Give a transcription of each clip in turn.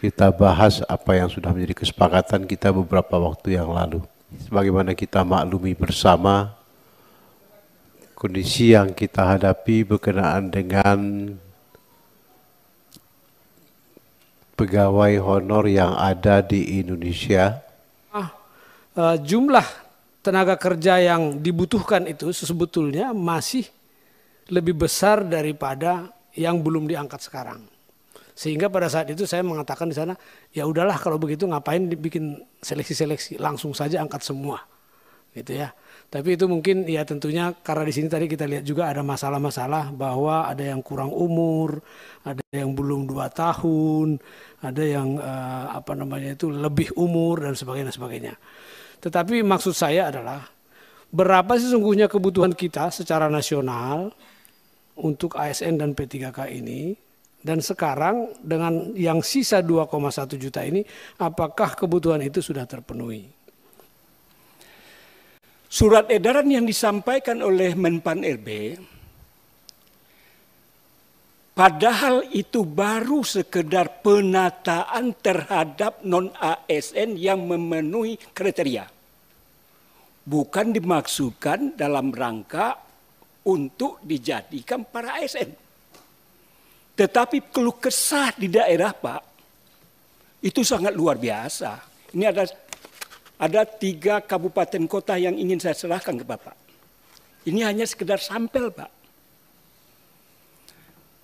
kita bahas apa yang sudah menjadi kesepakatan kita beberapa waktu yang lalu. Sebagaimana kita maklumi bersama, kondisi yang kita hadapi berkenaan dengan pegawai honor yang ada di Indonesia. Jumlah tenaga kerja yang dibutuhkan itu sebetulnya masih lebih besar daripada yang belum diangkat sekarang. Sehingga pada saat itu saya mengatakan di sana, ya udahlah kalau begitu ngapain dibikin seleksi-seleksi, langsung saja angkat semua, gitu ya. Tapi itu mungkin ya tentunya karena di sini tadi kita lihat juga ada masalah-masalah bahwa ada yang kurang umur, ada yang belum 2 tahun, ada yang lebih umur dan sebagainya. Tetapi maksud saya adalah berapa sesungguhnya kebutuhan kita secara nasional untuk ASN dan P3K ini, dan sekarang dengan yang sisa 2,1 juta ini, apakah kebutuhan itu sudah terpenuhi? Surat edaran yang disampaikan oleh Menpan RB, padahal itu baru sekedar penataan terhadap non-ASN yang memenuhi kriteria. Bukan dimaksudkan dalam rangka untuk dijadikan para ASN. Tetapi keluh kesah di daerah Pak, itu sangat luar biasa. Ini ada 3 kabupaten kota yang ingin saya serahkan ke Bapak. Ini hanya sekedar sampel Pak.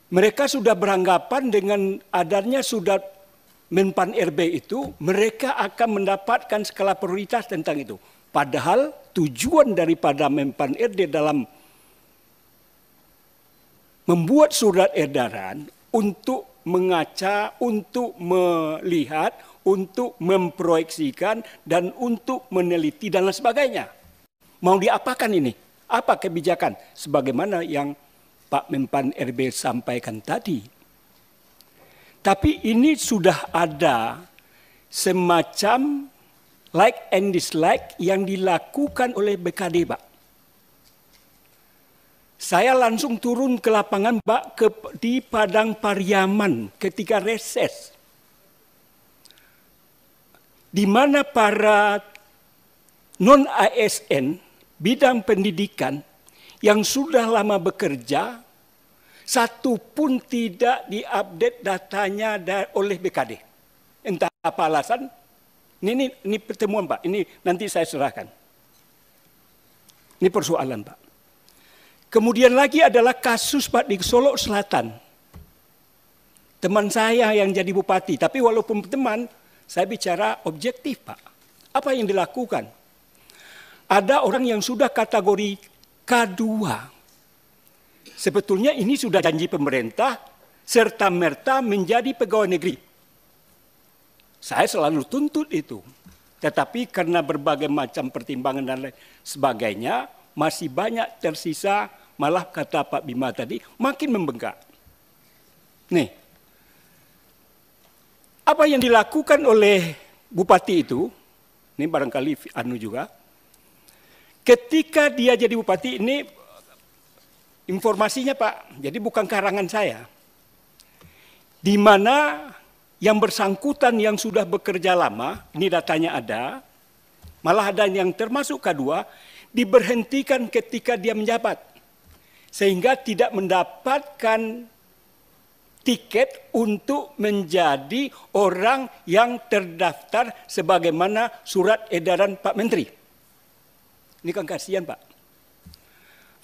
Mereka sudah beranggapan dengan adanya surat Menpan RB itu, mereka akan mendapatkan skala prioritas tentang itu. Padahal tujuan daripada Menpan RB dalam membuat surat edaran untuk mengaca, untuk melihat, untuk memproyeksikan, dan untuk meneliti dan lain sebagainya. Mau diapakan ini? Apa kebijakan? Sebagaimana yang Pak Menpan RB sampaikan tadi. Tapi ini sudah ada semacam like and dislike yang dilakukan oleh BKD, Pak. Saya langsung turun ke lapangan, Pak, di Padang Pariaman ketika reses. Di mana para non-ASN bidang pendidikan yang sudah lama bekerja, satu pun tidak diupdate datanya oleh BKD. Entah apa alasan. Ini pertemuan Pak, ini nanti saya serahkan. Ini persoalan Pak. Kemudian lagi adalah kasus Pak di Solo Selatan. Teman saya yang jadi bupati, tapi walaupun teman, saya bicara objektif Pak. Apa yang dilakukan? Ada orang yang sudah kategori K2. Sebetulnya ini sudah janji pemerintah, serta-merta menjadi pegawai negeri. Saya selalu tuntut itu. Tetapi karena berbagai macam pertimbangan dan lain sebagainya, masih banyak tersisa, malah kata Pak Bima tadi, makin membengkak. Nih, apa yang dilakukan oleh bupati itu, ini barangkali Anu juga, ketika dia jadi bupati, ini informasinya Pak, jadi bukan karangan saya, di mana yang bersangkutan yang sudah bekerja lama, ini datanya ada, malah ada yang termasuk K2, diberhentikan ketika dia menjabat. Sehingga tidak mendapatkan tiket untuk menjadi orang yang terdaftar sebagaimana surat edaran Pak Menteri. Ini kan kasihan Pak.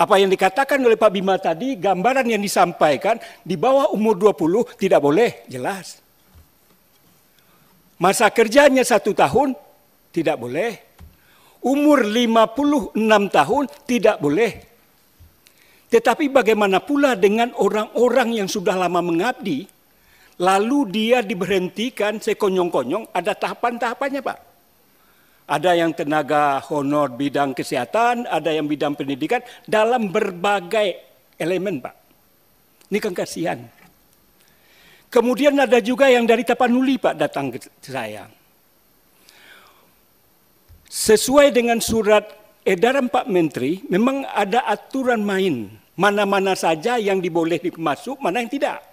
Apa yang dikatakan oleh Pak Bima tadi, gambaran yang disampaikan di bawah umur 20 tidak boleh, jelas. Masa kerjanya 1 tahun, tidak boleh. Umur 56 tahun, tidak boleh. Tetapi bagaimana pula dengan orang-orang yang sudah lama mengabdi, lalu dia diberhentikan sekonyong-konyong, ada tahapan-tahapannya Pak. Ada yang tenaga honor bidang kesehatan, ada yang bidang pendidikan, dalam berbagai elemen Pak. Ini kan kasihan. Kemudian ada juga yang dari Tapanuli Pak datang ke saya. Sesuai dengan surat edaran Pak Menteri, memang ada aturan main. Mana-mana saja yang diboleh masuk, mana yang tidak.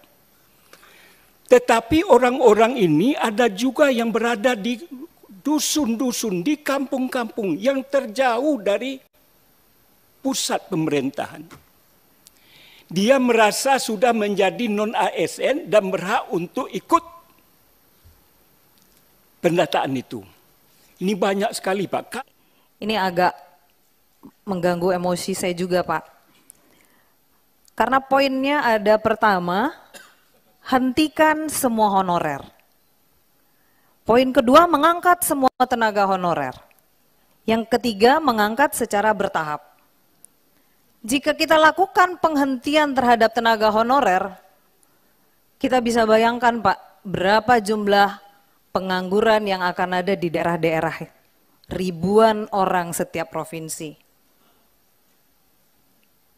Tetapi orang-orang ini ada juga yang berada di dusun-dusun, di kampung-kampung yang terjauh dari pusat pemerintahan. Dia merasa sudah menjadi non-ASN dan berhak untuk ikut pendataan itu. Ini banyak sekali, Pak. Ini agak mengganggu emosi saya juga, Pak. Karena poinnya ada pertama, hentikan semua honorer. Poin kedua, mengangkat semua tenaga honorer. Yang ketiga, mengangkat secara bertahap. Jika kita lakukan penghentian terhadap tenaga honorer, kita bisa bayangkan, Pak, berapa jumlah pengangguran yang akan ada di daerah-daerah. Ribuan orang setiap provinsi.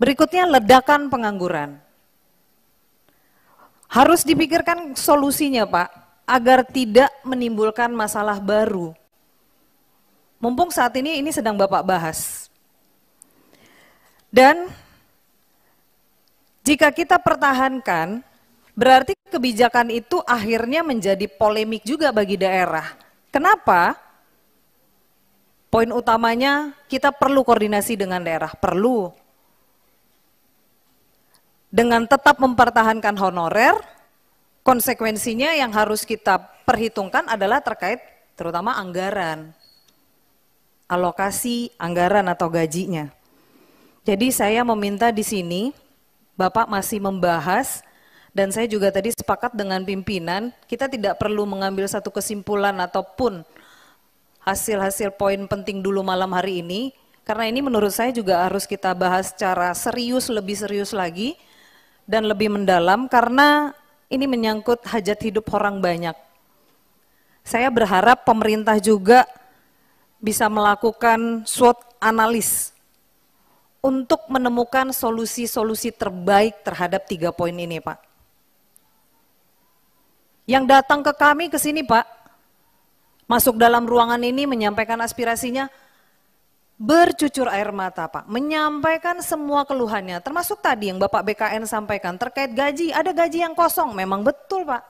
Berikutnya, ledakan pengangguran. Harus dipikirkan solusinya, Pak, agar tidak menimbulkan masalah baru. Mumpung saat ini sedang Bapak bahas. Dan jika kita pertahankan, berarti kebijakan itu akhirnya menjadi polemik juga bagi daerah. Kenapa? Poin utamanya kita perlu koordinasi dengan daerah, perlu. Dengan tetap mempertahankan honorer, konsekuensinya yang harus kita perhitungkan adalah terkait terutama anggaran, alokasi anggaran atau gajinya. Jadi saya meminta di sini, Bapak masih membahas, dan saya juga tadi sepakat dengan pimpinan, kita tidak perlu mengambil satu kesimpulan ataupun hasil-hasil poin penting dulu malam hari ini, karena ini menurut saya juga harus kita bahas secara serius, lebih serius lagi, dan lebih mendalam, karena ini menyangkut hajat hidup orang banyak. Saya berharap pemerintah juga bisa melakukan SWOT analis untuk menemukan solusi-solusi terbaik terhadap 3 poin ini, Pak. Yang datang ke kami ke sini, Pak, masuk dalam ruangan ini menyampaikan aspirasinya, bercucur air mata, Pak, menyampaikan semua keluhannya, termasuk tadi yang Bapak BKN sampaikan terkait gaji, ada gaji yang kosong, memang betul, Pak.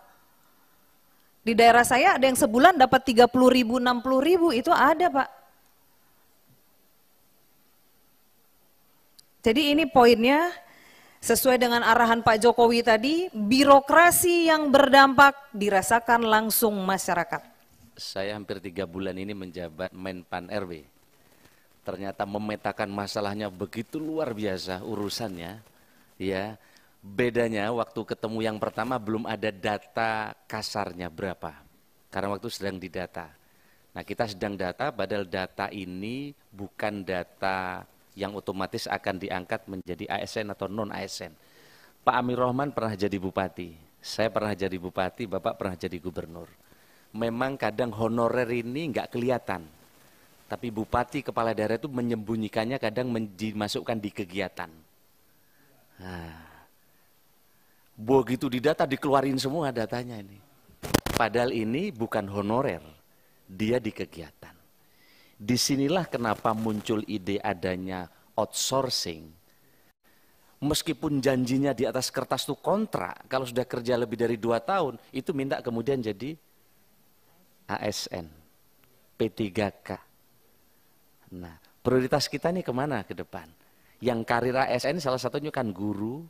Di daerah saya ada yang sebulan dapat 30.000, 60.000, itu ada, Pak. Jadi ini poinnya, sesuai dengan arahan Pak Jokowi tadi, birokrasi yang berdampak dirasakan langsung masyarakat. Saya hampir 3 bulan ini menjabat Menpan RW. Ternyata memetakan masalahnya begitu luar biasa urusannya. Ya, bedanya waktu ketemu yang pertama belum ada data kasarnya berapa. Karena waktu sedang didata. Nah, kita sedang data, padahal data ini bukan data yang otomatis akan diangkat menjadi ASN atau non-ASN. Pak Amir Rahman pernah jadi bupati, saya pernah jadi bupati, Bapak pernah jadi gubernur. Memang kadang honorer ini nggak kelihatan, tapi bupati kepala daerah itu menyembunyikannya, kadang dimasukkan di kegiatan. Nah, begitu didata dikeluarin semua datanya ini. Padahal ini bukan honorer, dia di kegiatan. Disinilah kenapa muncul ide adanya outsourcing. Meskipun janjinya di atas kertas itu kontrak, kalau sudah kerja lebih dari 2 tahun, itu minta kemudian jadi ASN, P3K. Nah, prioritas kita nih kemana ke depan? Yang karir ASN salah satunya kan guru,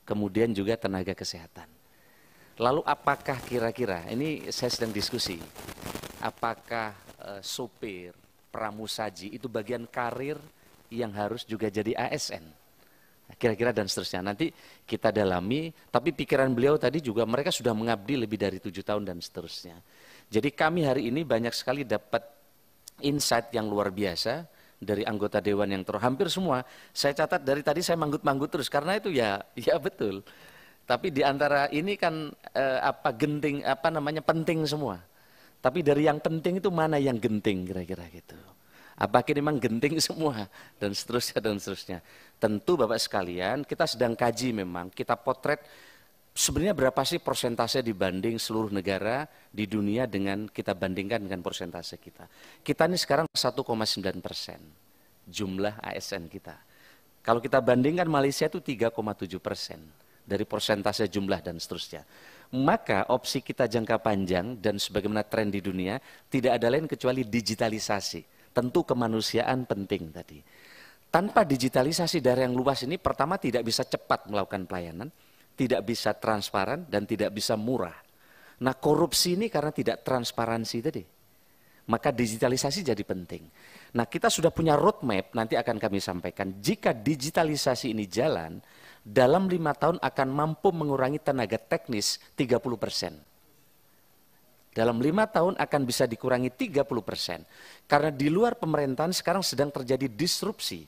kemudian juga tenaga kesehatan. Lalu apakah kira-kira, ini saya sedang diskusi, apakah sopir, pramusaji itu bagian karir yang harus juga jadi ASN, kira-kira dan seterusnya. Nanti kita dalami, tapi pikiran beliau tadi juga mereka sudah mengabdi lebih dari 7 tahun dan seterusnya. Jadi kami hari ini banyak sekali dapat insight yang luar biasa dari anggota dewan yang hampir semua. Saya catat dari tadi saya manggut-manggut terus karena itu ya betul. Tapi di antara ini kan penting semua. Tapi dari yang penting itu mana yang genting kira-kira gitu. Apakah memang genting semua dan seterusnya. Tentu Bapak sekalian kita sedang kaji memang, kita potret sebenarnya berapa sih persentase dibanding seluruh negara di dunia dengan kita bandingkan dengan persentase kita. Kita ini sekarang 1,9% jumlah ASN kita. Kalau kita bandingkan Malaysia itu 3,7% dari persentase jumlah dan seterusnya. Maka opsi kita jangka panjang dan sebagaimana tren di dunia tidak ada lain kecuali digitalisasi. Tentu kemanusiaan penting tadi. Tanpa digitalisasi daerah yang luas ini pertama tidak bisa cepat melakukan pelayanan, tidak bisa transparan dan tidak bisa murah. Nah korupsi ini karena tidak transparansi tadi. Maka digitalisasi jadi penting. Nah kita sudah punya roadmap, nanti akan kami sampaikan. Jika digitalisasi ini jalan, dalam 5 tahun akan mampu mengurangi tenaga teknis 30%. Dalam 5 tahun akan bisa dikurangi 30%. Karena di luar pemerintahan sekarang sedang terjadi disrupsi.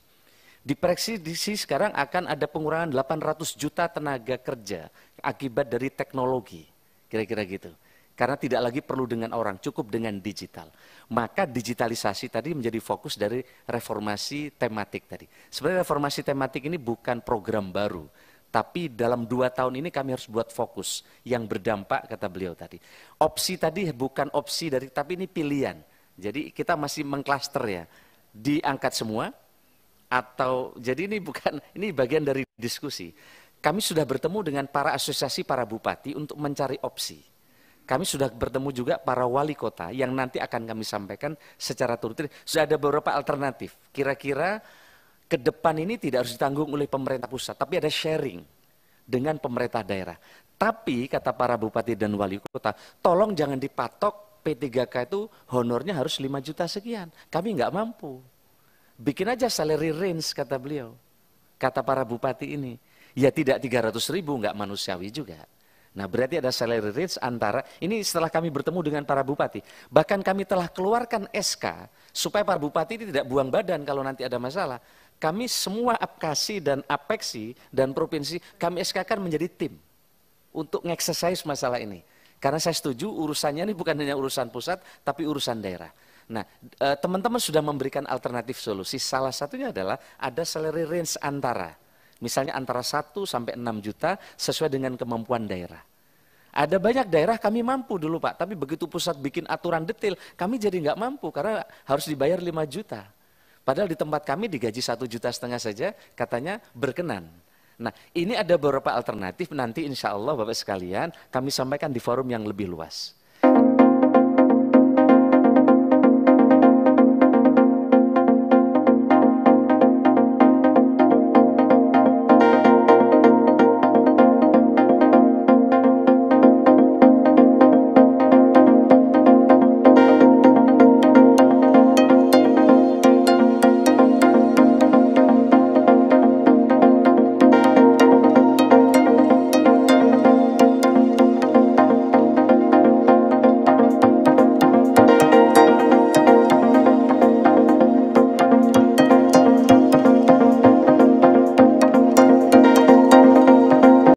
Diprediksi sekarang akan ada pengurangan 800 juta tenaga kerja akibat dari teknologi. Kira-kira gitu. Karena tidak lagi perlu dengan orang, cukup dengan digital. Maka digitalisasi tadi menjadi fokus dari reformasi tematik tadi. Sebenarnya reformasi tematik ini bukan program baru. Tapi dalam 2 tahun ini kami harus buat fokus yang berdampak, kata beliau tadi. Opsi tadi bukan opsi dari, tapi ini pilihan. Jadi kita masih mengklaster ya. Diangkat semua, atau jadi ini bukan, ini bagian dari diskusi. Kami sudah bertemu dengan para asosiasi para bupati untuk mencari opsi. Kami sudah bertemu juga para wali kota yang nanti akan kami sampaikan secara turut. Sudah ada beberapa alternatif. Kira-kira ke depan ini tidak harus ditanggung oleh pemerintah pusat, tapi ada sharing dengan pemerintah daerah. Tapi kata para bupati dan wali kota, tolong jangan dipatok P3K itu honornya harus 5 juta sekian. Kami nggak mampu. Bikin aja salary range kata beliau. Kata para bupati ini. Ya tidak 300.000 nggak manusiawi juga. Nah berarti ada salary range antara, ini setelah kami bertemu dengan para bupati. Bahkan kami telah keluarkan SK supaya para bupati ini tidak buang badan kalau nanti ada masalah. Kami semua apkasi dan apeksi dan provinsi kami SK-kan menjadi tim untuk nge-exercise masalah ini. Karena saya setuju urusannya ini bukan hanya urusan pusat tapi urusan daerah. Nah teman-teman sudah memberikan alternatif solusi, salah satunya adalah ada salary range antara. Misalnya antara 1 sampai 6 juta sesuai dengan kemampuan daerah. Ada banyak daerah kami mampu dulu Pak, tapi begitu pusat bikin aturan detail, kami jadi nggak mampu karena harus dibayar 5 juta. Padahal di tempat kami digaji 1,5 juta saja, katanya berkenan. Nah ini ada beberapa alternatif, nanti insya Allah Bapak sekalian kami sampaikan di forum yang lebih luas.